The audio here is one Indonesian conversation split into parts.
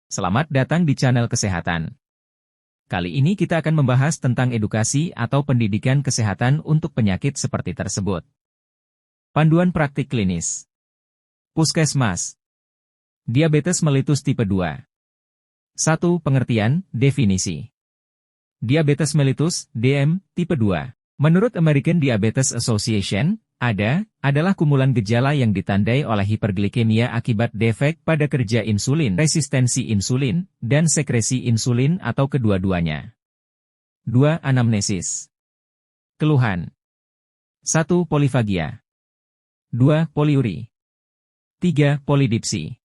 Selamat datang di channel kesehatan. Kali ini kita akan membahas tentang edukasi atau pendidikan kesehatan untuk penyakit seperti tersebut. Panduan praktik klinis. Puskesmas. Diabetes mellitus tipe 2. 1. Pengertian, definisi. Diabetes mellitus, DM, tipe 2. Menurut American Diabetes Association, adalah kumpulan gejala yang ditandai oleh hiperglikemia akibat defek pada kerja insulin, resistensi insulin, dan sekresi insulin atau kedua-duanya. 2. Anamnesis. Keluhan. 1. Polifagia. 2. Poliuri. 3. Polidipsi.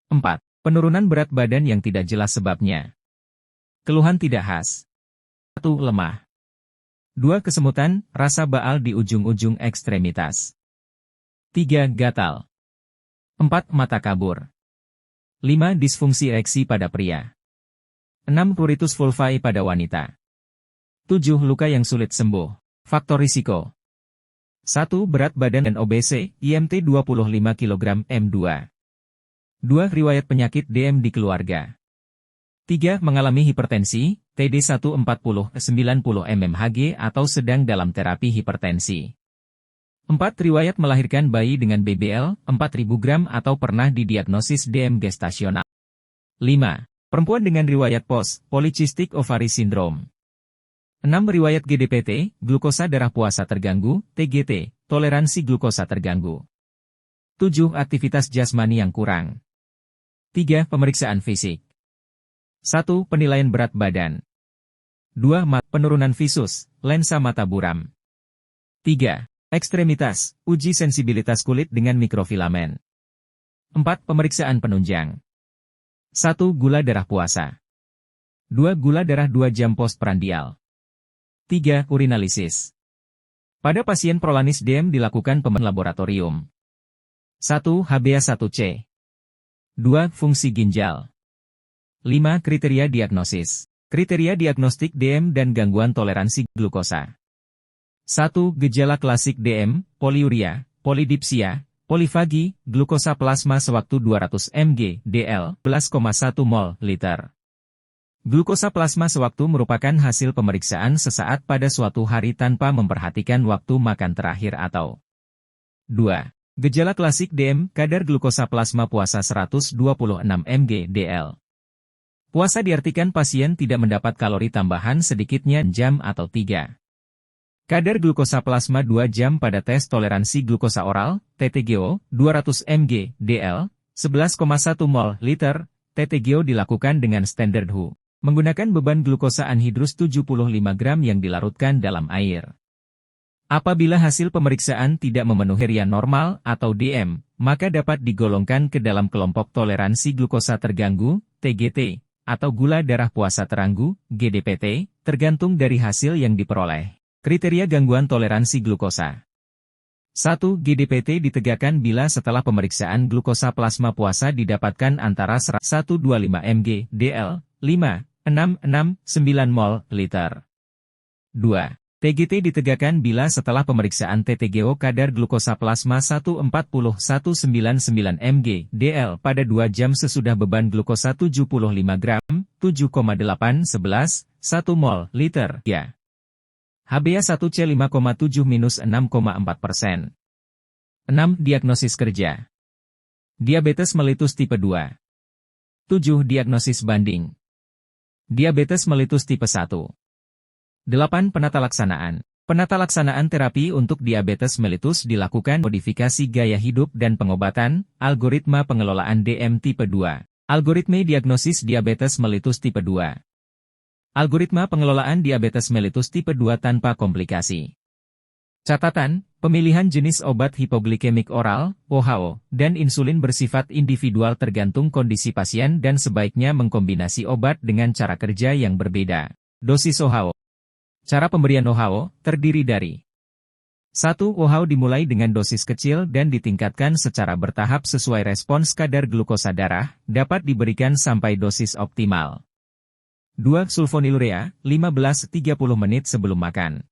4. Penurunan berat badan yang tidak jelas sebabnya. Keluhan tidak khas. 1. Lemah. 2. Kesemutan, rasa baal di ujung-ujung ekstremitas. 3. Gatal. 4. Mata kabur. 5. Disfungsi ereksi pada pria. 6. Pruritus vulvae pada wanita. 7. Luka yang sulit sembuh. Faktor risiko. 1. Berat badan dan obese, IMT 25 kg M2. 2. Riwayat penyakit DM di keluarga. 3. Mengalami hipertensi, TD 140-90 mmHg atau sedang dalam terapi hipertensi. 4. Riwayat melahirkan bayi dengan BBL, 4.000 gram atau pernah didiagnosis DM gestasional. 5. Perempuan dengan riwayat polycystic ovary syndrome. 6. Riwayat GDPT, glukosa darah puasa terganggu, TGT, toleransi glukosa terganggu. 7. Aktivitas jasmani yang kurang. 3. Pemeriksaan fisik. 1. Penilaian berat badan. 2. Penurunan visus, lensa mata buram. 3. Ekstremitas, uji sensibilitas kulit dengan mikrofilamen. 4. Pemeriksaan penunjang. 1. Gula darah puasa. 2. Gula darah 2 jam postprandial. 3. Urinalisis. Pada pasien prolanis DM dilakukan pemeriksaan laboratorium. 1. HbA1c. 2. Fungsi ginjal. 5. Kriteria diagnosis. Kriteria diagnostik DM dan gangguan toleransi glukosa. 1. Gejala klasik DM, poliuria, polidipsia, polifagi, glukosa plasma sewaktu 200 mg, DL, 11,1 mol, liter. Glukosa plasma sewaktu merupakan hasil pemeriksaan sesaat pada suatu hari tanpa memperhatikan waktu makan terakhir atau 2. Gejala klasik DM, kadar glukosa plasma puasa 126 mg, DL. Puasa diartikan pasien tidak mendapat kalori tambahan sedikitnya jam atau 3. Kadar glukosa plasma 2 jam pada tes toleransi glukosa oral, TTGO, 200 mg, DL, 11,1 mol, liter, TTGO dilakukan dengan standar WHO, menggunakan beban glukosa anhidrus 75 gram yang dilarutkan dalam air. Apabila hasil pemeriksaan tidak memenuhi kriteria normal atau DM, maka dapat digolongkan ke dalam kelompok toleransi glukosa terganggu, TGT, atau gula darah puasa terganggu, GDPT, tergantung dari hasil yang diperoleh. Kriteria gangguan toleransi glukosa. 1. GDPT ditegakkan bila setelah pemeriksaan glukosa plasma puasa didapatkan antara 125 mg, DL, 5, 6, 9 mol, liter. 2. TGT ditegakkan bila setelah pemeriksaan TTGO kadar glukosa plasma 140-199 mg, DL pada 2 jam sesudah beban glukosa 75 gram, 7,8, 11, 1 mol, liter, ya. HbA1c 5,7-6,4%. 6. Diagnosis kerja. Diabetes mellitus tipe 2. 7. Diagnosis banding. Diabetes mellitus tipe 1. 8. Penatalaksanaan. Penatalaksanaan terapi untuk diabetes mellitus dilakukan modifikasi gaya hidup dan pengobatan, algoritma pengelolaan DM tipe 2. Algoritma diagnosis diabetes mellitus tipe 2. Algoritma pengelolaan diabetes mellitus tipe 2 tanpa komplikasi. Catatan, pemilihan jenis obat hipoglikemik oral, WHO, dan insulin bersifat individual tergantung kondisi pasien dan sebaiknya mengkombinasi obat dengan cara kerja yang berbeda. Dosis WHO. Cara pemberian WHO terdiri dari 1. WHO dimulai dengan dosis kecil dan ditingkatkan secara bertahap sesuai respons kadar glukosa darah, dapat diberikan sampai dosis optimal. 2. Sulfonylurea, 15-30 menit sebelum makan.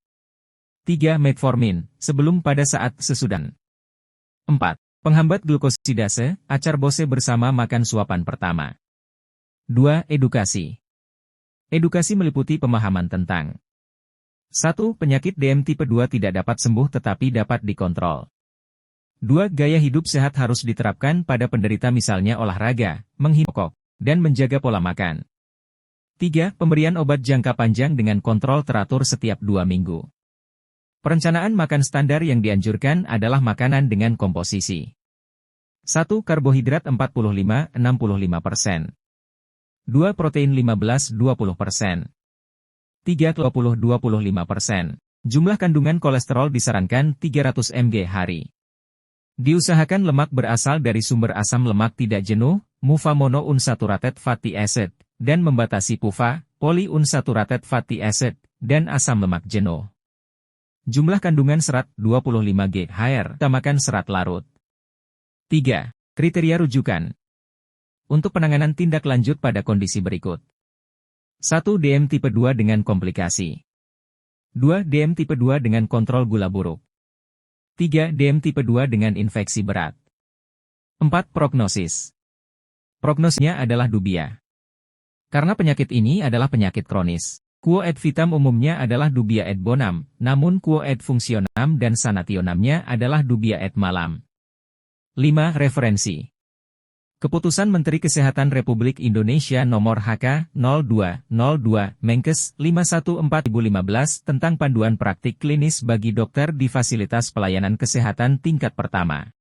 3. Metformin, sebelum pada saat sesudah. 4. Penghambat glukosidase, acarbose bersama makan suapan pertama. 2. Edukasi. Edukasi meliputi pemahaman tentang 1. Penyakit DM tipe 2 tidak dapat sembuh tetapi dapat dikontrol. 2. Gaya hidup sehat harus diterapkan pada penderita misalnya olahraga, menghindari dan menjaga pola makan. 3. Pemberian obat jangka panjang dengan kontrol teratur setiap 2 minggu. Perencanaan makan standar yang dianjurkan adalah makanan dengan komposisi 1. Karbohidrat 45-65%. 2. Protein 15-20%. 3. 20-25%. Jumlah kandungan kolesterol disarankan 300 mg hari. Diusahakan lemak berasal dari sumber asam lemak tidak jenuh, MUFA monounsaturated fatty acid, dan membatasi PUFA, polyunsaturated fatty acid, dan asam lemak jenuh. Jumlah kandungan serat 25 g HR, utamakan serat larut. 3. Kriteria rujukan. Untuk penanganan tindak lanjut pada kondisi berikut. 1. DM tipe 2 dengan komplikasi. 2. DM tipe 2 dengan kontrol gula buruk. 3. DM tipe 2 dengan infeksi berat. 4. Prognosis. Prognosisnya adalah dubia. Karena penyakit ini adalah penyakit kronis. Quo ad vitam umumnya adalah dubia ad bonum, namun quo ad functionam dan sanationamnya adalah dubia ad malam. 5. Referensi. Keputusan Menteri Kesehatan Republik Indonesia Nomor HK-02-02, Menkes 514/2015 tentang panduan praktik klinis bagi dokter di fasilitas pelayanan kesehatan tingkat pertama.